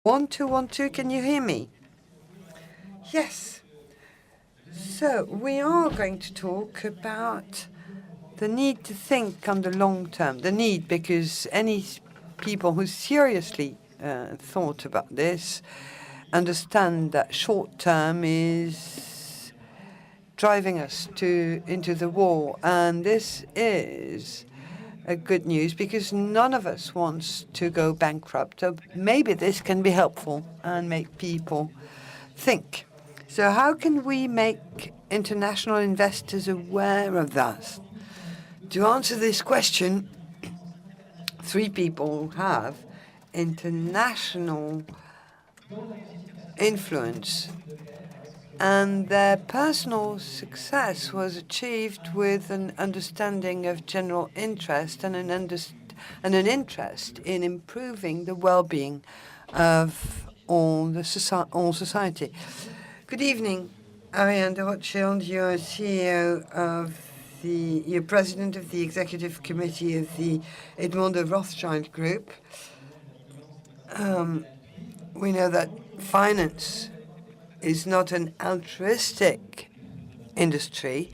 1, 2, 1, 2, can you hear me? Yes. So we are going to talk about the need to think on the long term. The need, because any people who seriously thought about this understand that short term is driving us into the war. And this is good news because none of us wants to go bankrupt. So maybe this can be helpful and make people think. So how can we make international investors aware of that? To answer this question, three people have international influence, and their personal success was achieved with an understanding of general interest and an interest in improving the well-being of all society. Good evening, Ariane de Rothschild. You're CEO of you're president of the executive committee of the Edmond de Rothschild group. We know that finance is not an altruistic industry,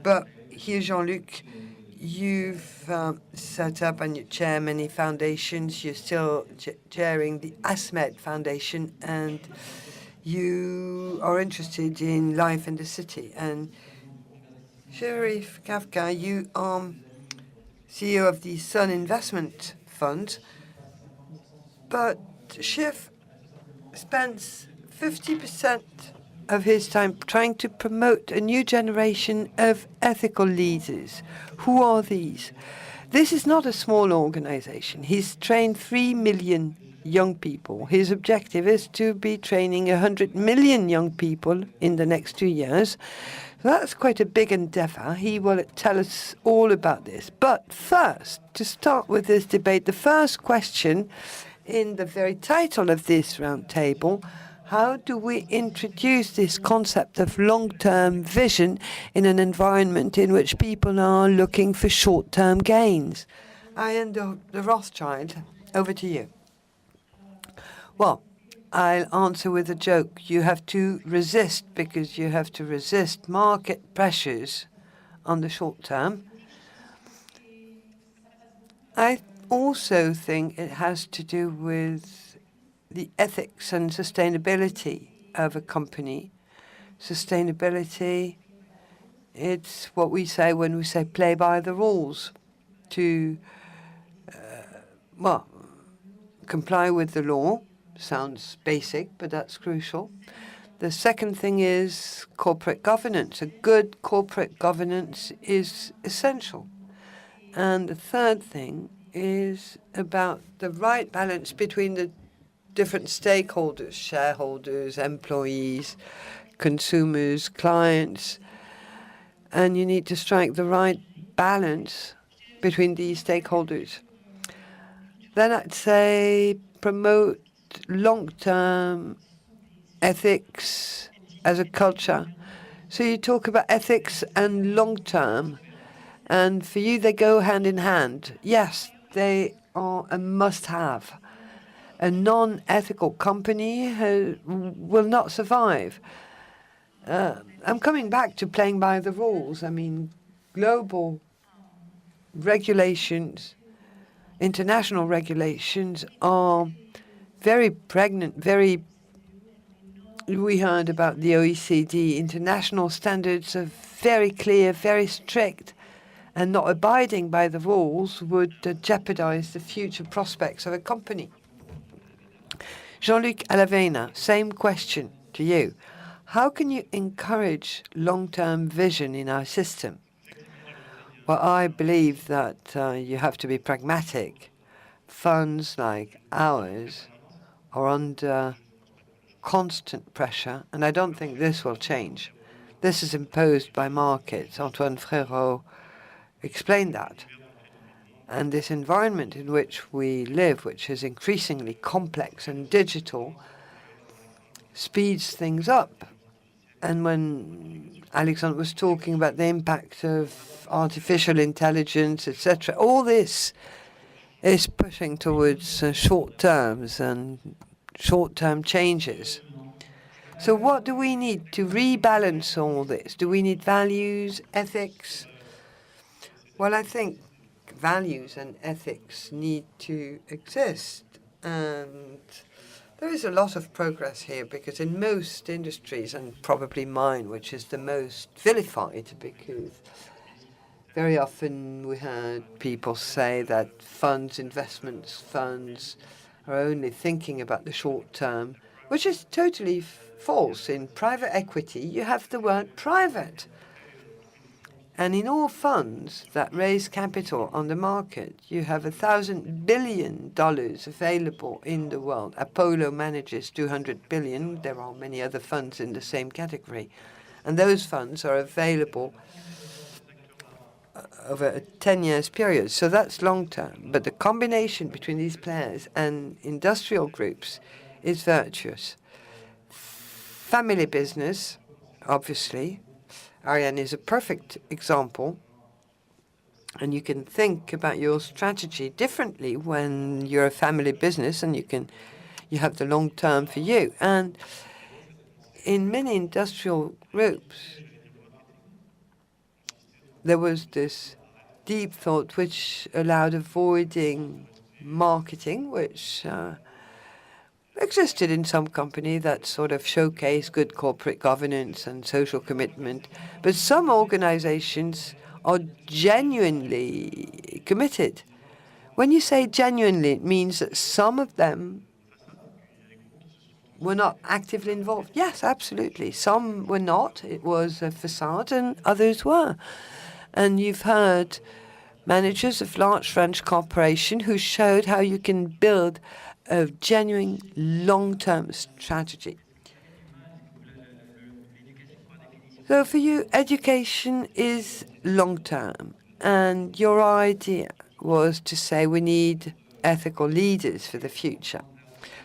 but here, Jean-Luc, you've set up and you chair many foundations. You're still chairing the ASMED Foundation, and you are interested in life in the city. And Shiv, Khemka, you are CEO of the Sun Investment Fund, but Shiv spends 50% of his time trying to promote a new generation of ethical leaders. Who are these? This is not a small organization. He's trained 3 million young people. His objective is to be training 100 million young people in the next 2 years. So that's quite a big endeavor. He will tell us all about this. But first, to start with this debate, the first question in the very title of this round table: how do we introduce this concept of long-term vision in an environment in which people are looking for short-term gains? Ariane de Rothschild, over to you. Well, I'll answer with a joke. You have to resist, because you have to resist market pressures on the short term. I also think it has to do with the ethics and sustainability of a company. Sustainability, it's what we say when we say play by the rules, to, comply with the law. Sounds basic, but that's crucial. The second thing is corporate governance. A good corporate governance is essential. And the third thing is about the right balance between the different stakeholders: shareholders, employees, consumers, clients. And you need to strike the right balance between these stakeholders. Then I'd say promote long-term ethics as a culture. So you talk about ethics and long-term, and for you they go hand in hand. Yes, they are a must-have. A non-ethical company will not survive. I'm coming back to playing by the rules. I mean, global regulations, international regulations are very pregnant, we heard about the OECD. International standards are very clear, very strict, and not abiding by the rules would jeopardize the future prospects of a company. Jean-Luc Alavena, same question to you. How can you encourage long-term vision in our system? Well, I believe that you have to be pragmatic. Funds like ours are under constant pressure, and I don't think this will change. This is imposed by markets. Antoine Frérot explained that. And this environment in which we live, which is increasingly complex and digital, speeds things up. And when Alexandre was talking about the impact of artificial intelligence, etc., all this is pushing towards short terms and short-term changes. So what do we need to rebalance all this? Do we need values, ethics? Well, I think values and ethics need to exist. And there is a lot of progress here because in most industries, and probably mine, which is the most vilified, because very often we heard people say that funds, investments funds, are only thinking about the short term, which is totally false. In private equity, you have the word private. And in all funds that raise capital on the market, you have $1,000 billion available in the world. Apollo manages $200 billion. There are many other funds in the same category. And those funds are available over a 10 years period. So that's long term. But the combination between these players and industrial groups is virtuous. Family business, obviously. Ariane is a perfect example. And you can think about your strategy differently when you're a family business and you have the long term for you. And in many industrial groups, there was this deep thought which allowed avoiding marketing, which existed in some company that sort of showcased good corporate governance and social commitment. But some organizations are genuinely committed. When you say genuinely, it means that some of them were not actively involved. Yes, absolutely. Some were not. It was a facade, and others were. And you've heard managers of large French corporations who showed how you can build a genuine long-term strategy. So for you, education is long-term, and your idea was to say we need ethical leaders for the future.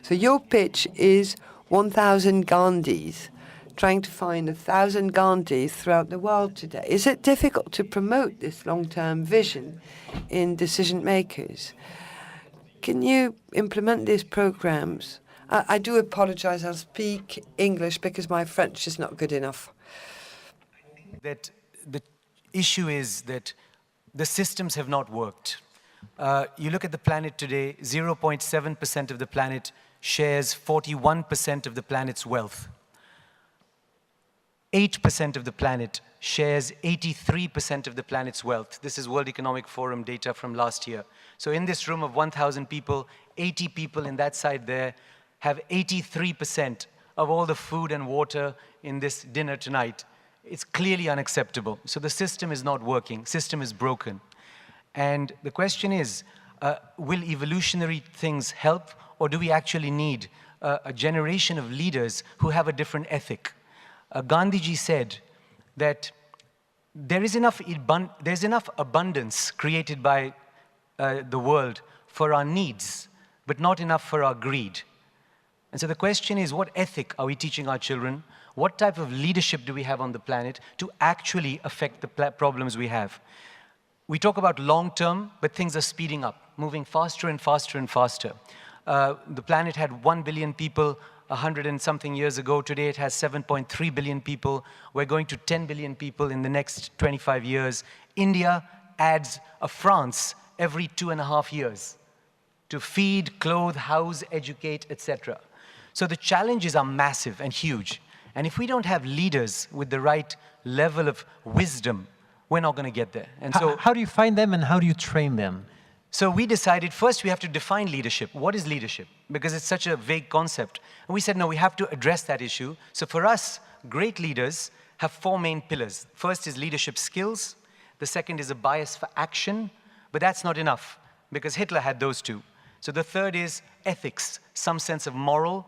So your pitch is 1,000 Gandhis, trying to find 1,000 Gandhis throughout the world today. Is it difficult to promote this long-term vision in decision makers? Can you implement these programs? I do apologize. I'll speak English because my French is not good enough. That the issue is that the systems have not worked. You look at the planet today, 0.7% of the planet shares 41% of the planet's wealth. 8% of the planet shares 83% of the planet's wealth. This is World Economic Forum data from last year. So in this room of 1,000 people, 80 people in that side there have 83% of all the food and water in this dinner tonight. It's clearly unacceptable. So the system is not working. System is broken. And the question is, will evolutionary things help, or do we actually need a generation of leaders who have a different ethic? Gandhiji said that there's enough abundance created by the world for our needs, but not enough for our greed. And so the question is, what ethic are we teaching our children? What type of leadership do we have on the planet to actually affect the problems we have? We talk about long-term, but things are speeding up, moving faster and faster and faster. The planet had 1 billion people 100 and something years ago. Today it has 7.3 billion people. We're going to 10 billion people in the next 25 years. India adds a France every 2.5 years to feed, clothe, house, educate, etc. So the challenges are massive and huge. And if we don't have leaders with the right level of wisdom, we're not going to get there. And so, how do you find them and how do you train them? So we decided first we have to define leadership. What is leadership? Because it's such a vague concept. And we said, no, we have to address that issue. So for us, great leaders have 4 main pillars. First is leadership skills. The second is a bias for action. But that's not enough, because Hitler had those 2. So the third is ethics, some sense of moral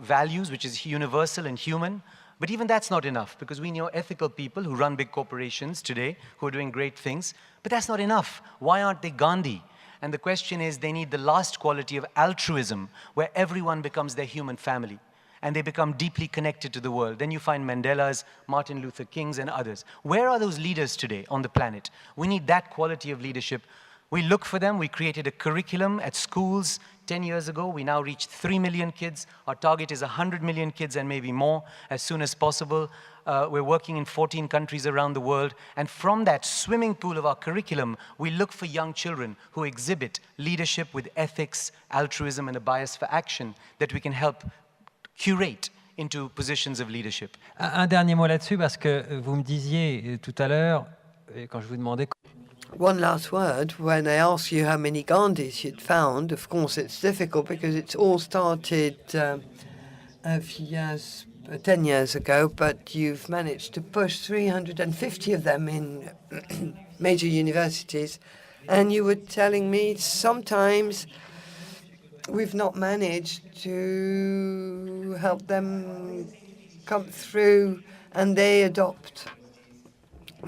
values, which is universal and human. But even that's not enough, because we know ethical people who run big corporations today who are doing great things. But that's not enough. Why aren't they Gandhi? And the question is, they need the last quality of altruism, where everyone becomes their human family, and they become deeply connected to the world. Then you find Mandela's, Martin Luther King's, and others. Where are those leaders today on the planet? We need that quality of leadership. We look for them. We created a curriculum at schools, 10 years ago, we now reached 3 million kids. Our target is 100 million kids and maybe more as soon as possible. We're working in 14 countries around the world. And from that swimming pool of our curriculum, we look for young children who exhibit leadership with ethics, altruism, and a bias for action that we can help curate into positions of leadership. Un dernier mot là-dessus, parce que vous me disiez tout à l'heure, quand je vous demandais... One last word. When I asked you how many Gandhis you'd found, of course it's difficult because it's all started a few years, 10 years ago, but you've managed to push 350 of them in major universities. And you were telling me sometimes we've not managed to help them come through and they adopt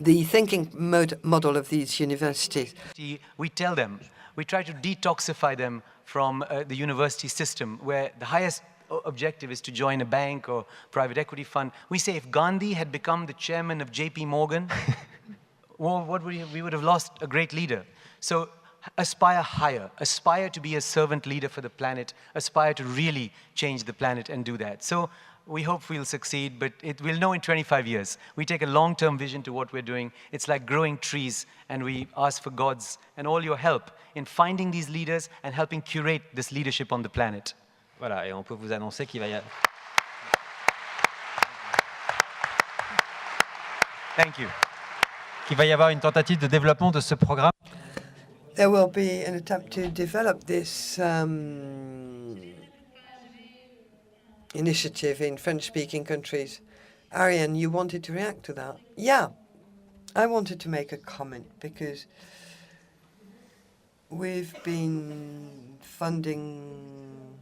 the thinking model of these universities. We tell them, we try to detoxify them from the university system where the highest objective is to join a bank or private equity fund. We say if Gandhi had become the chairman of JP Morgan, well, we would have lost a great leader. So aspire higher, aspire to be a servant leader for the planet, aspire to really change the planet and do that. So we hope we'll succeed, but we'll know in 25 years. We take a long-term vision to what we're doing. It's like growing trees, and we ask for God's and all your help in finding these leaders and helping curate this leadership on the planet. Voilà, et on peut vous annoncer qu'il va y avoir... Thank you. Qu'il va y avoir une tentative de développement de ce programme. There will be an attempt to develop this initiative in French-speaking countries. Ariane, you wanted to react to that? Yeah, I wanted to make a comment because we've been funding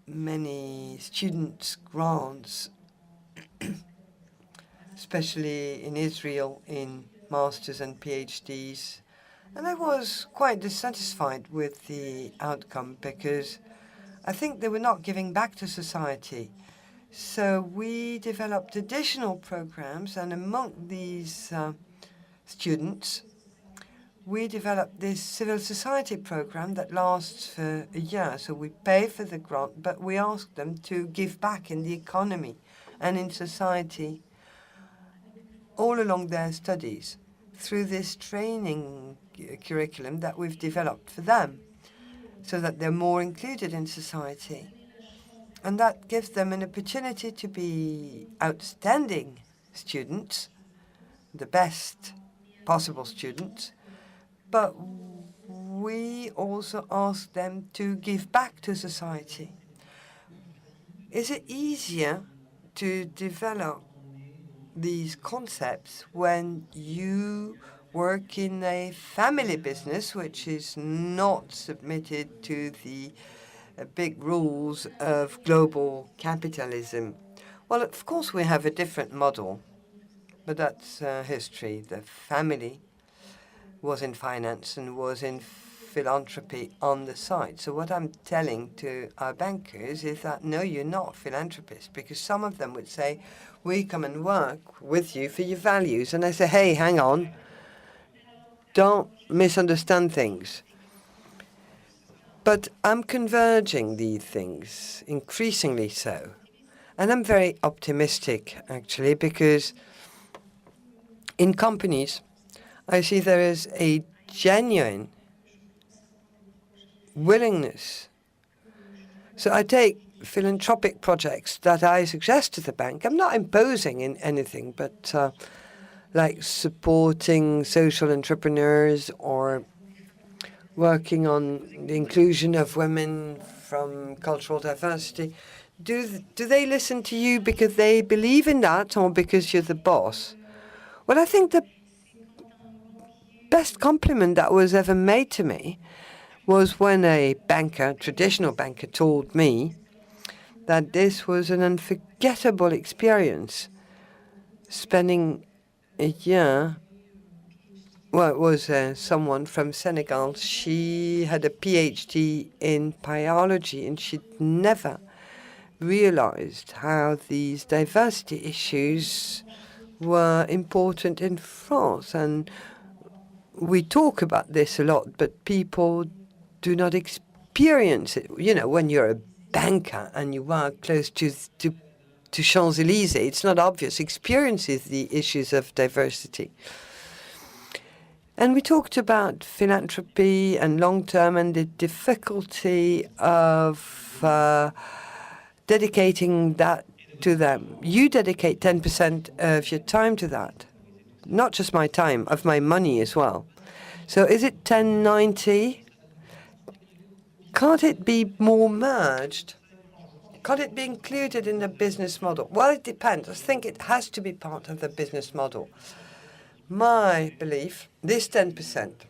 many students' grants, especially in Israel, in masters and PhDs. And I was quite dissatisfied with the outcome because I think they were not giving back to society. So we developed additional programs, and among these students, we developed this civil society program that lasts for a year. So we pay for the grant, but we ask them to give back in the economy and in society all along their studies through this training curriculum that we've developed for them, so that they're more included in society. And that gives them an opportunity to be outstanding students, the best possible students, but we also ask them to give back to society. Is it easier to develop these concepts when you work in a family business which is not submitted to the big rules of global capitalism? Well, of course, we have a different model, but that's history. The family was in finance and was in philanthropy on the side. So what I'm telling to our bankers is that, no, you're not philanthropists, because some of them would say, we come and work with you for your values. And I say, hey, hang on. Don't misunderstand things. But I'm converging these things, increasingly so. And I'm very optimistic, actually, because in companies, I see there is a genuine willingness. So I take philanthropic projects that I suggest to the bank. I'm not imposing in anything, but like supporting social entrepreneurs or working on the inclusion of women from cultural diversity. Do they listen to you because they believe in that or because you're the boss? Well, I think the best compliment that was ever made to me was when a banker, traditional banker, told me that this was an unforgettable experience, spending a year. Well, it was someone from Senegal. She had a PhD in biology, and she'd never realized how these diversity issues were important in France. And we talk about this a lot, but people do not experience it. You know, when you're a banker and you work close to Champs-Élysées, it's not obvious. Experiences the issues of diversity. And we talked about philanthropy and long-term and the difficulty of dedicating that to them. You dedicate 10% of your time to that. Not just my time, of my money as well. So is it 10/90? Can't it be more merged? Can't it be included in the business model? Well, it depends. I think it has to be part of the business model. My belief, this 10%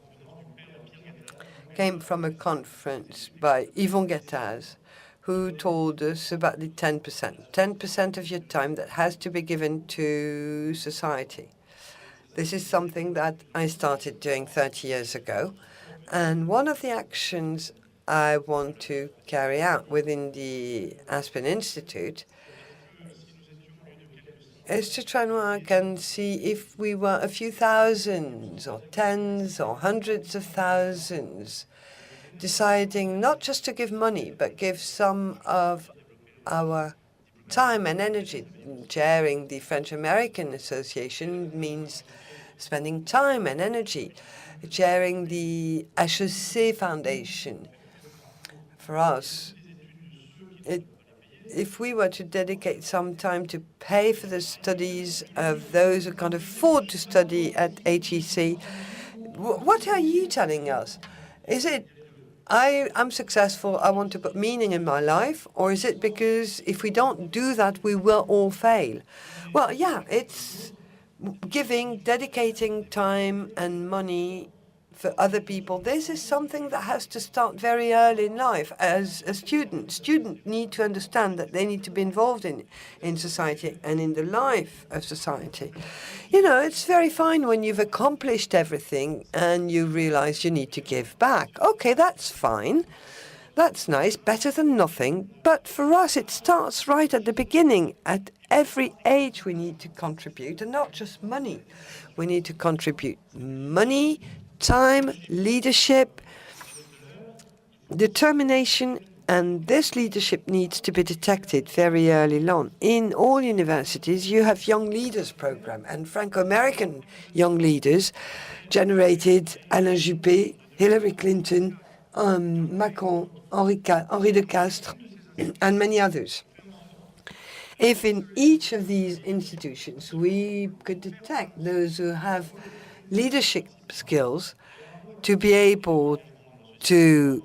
came from a conference by Yvon Gattaz, who told us about the 10%. 10% of your time that has to be given to society. This is something that I started doing 30 years ago. And one of the actions I want to carry out within the Aspen Institute is to try and work and see if we were a few thousands or tens or hundreds of thousands deciding not just to give money, but give some of our time and energy. Chairing the French-American Association means spending time and energy. Chairing the HEC Foundation, for us, if we were to dedicate some time to pay for the studies of those who can't afford to study at HEC, what are you telling us? Is it, I'm successful, I want to put meaning in my life, or is it because if we don't do that, we will all fail? Well, yeah, it's giving, dedicating time and money for other people. This is something that has to start very early in life. As a student, students need to understand that they need to be involved in society and in the life of society. You know, it's very fine when you've accomplished everything and you realize you need to give back. Okay, that's fine. That's nice, better than nothing. But for us, it starts right at the beginning. At every age, we need to contribute, and not just money. We need to contribute money, time, leadership, determination, and this leadership needs to be detected very early on. In all universities, you have Young Leaders Program, and Franco-American young leaders generated Alain Juppé, Hillary Clinton, Macron, Henri de Castres, and many others. If in each of these institutions we could detect those who have leadership skills to be able to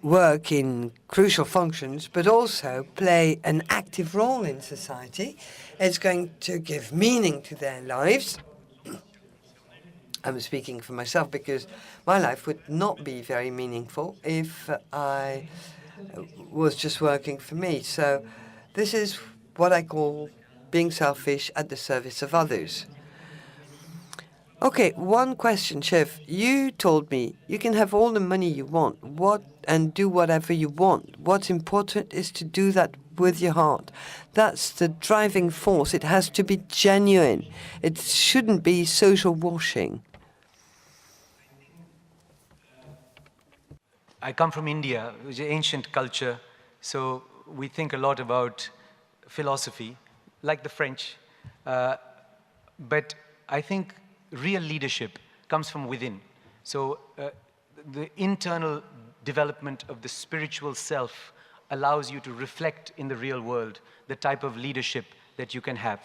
work in crucial functions, but also play an active role in society, it's going to give meaning to their lives. I'm speaking for myself because my life would not be very meaningful if I was just working for me. So this is what I call being selfish at the service of others. Okay, one question, Shiv. You told me you can have all the money you want, and do whatever you want. What's important is to do that with your heart. That's the driving force. It has to be genuine. It shouldn't be social washing. I come from India, which is an ancient culture, so we think a lot about philosophy, like the French. But I think real leadership comes from within. So the internal development of the spiritual self allows you to reflect in the real world the type of leadership that you can have.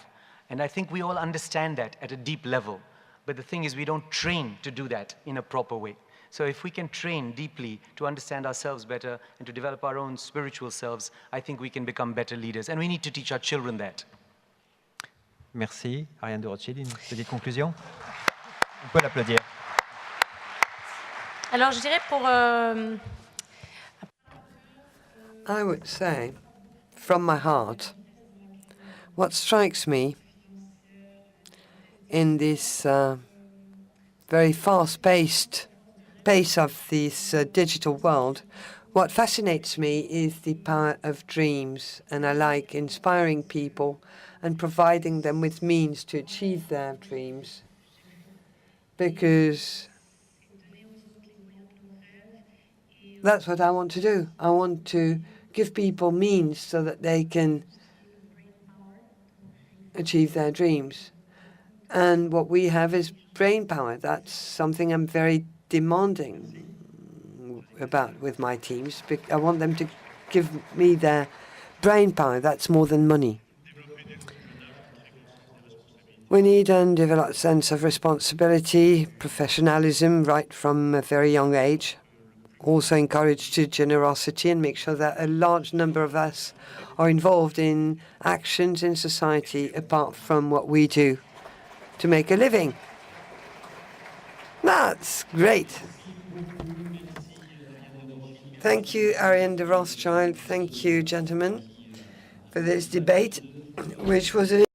And I think we all understand that at a deep level. But the thing is, we don't train to do that in a proper way. So if we can train deeply to understand ourselves better and to develop our own spiritual selves, I think we can become better leaders. And we need to teach our children that. Merci. Ariane de Rothschild, une petite conclusion. On peut l'applaudir. Alors, je dirais pour... I would say, from my heart, what strikes me in this very fast-paced pace of this digital world, what fascinates me is the power of dreams, and I like inspiring people and providing them with means to achieve their dreams, because That's what I want to do. I want to give people means so that they can achieve their dreams. And what we have is brain power. That's something I'm very demanding about with my teams. I want them to give me their brain power. That's more than money. We need and develop a sense of responsibility, professionalism right from a very young age. Also encourage to generosity and make sure that a large number of us are involved in actions in society apart from what we do to make a living. That's great. Thank you, Ariane de Rothschild. Thank you, gentlemen, for this debate, which was an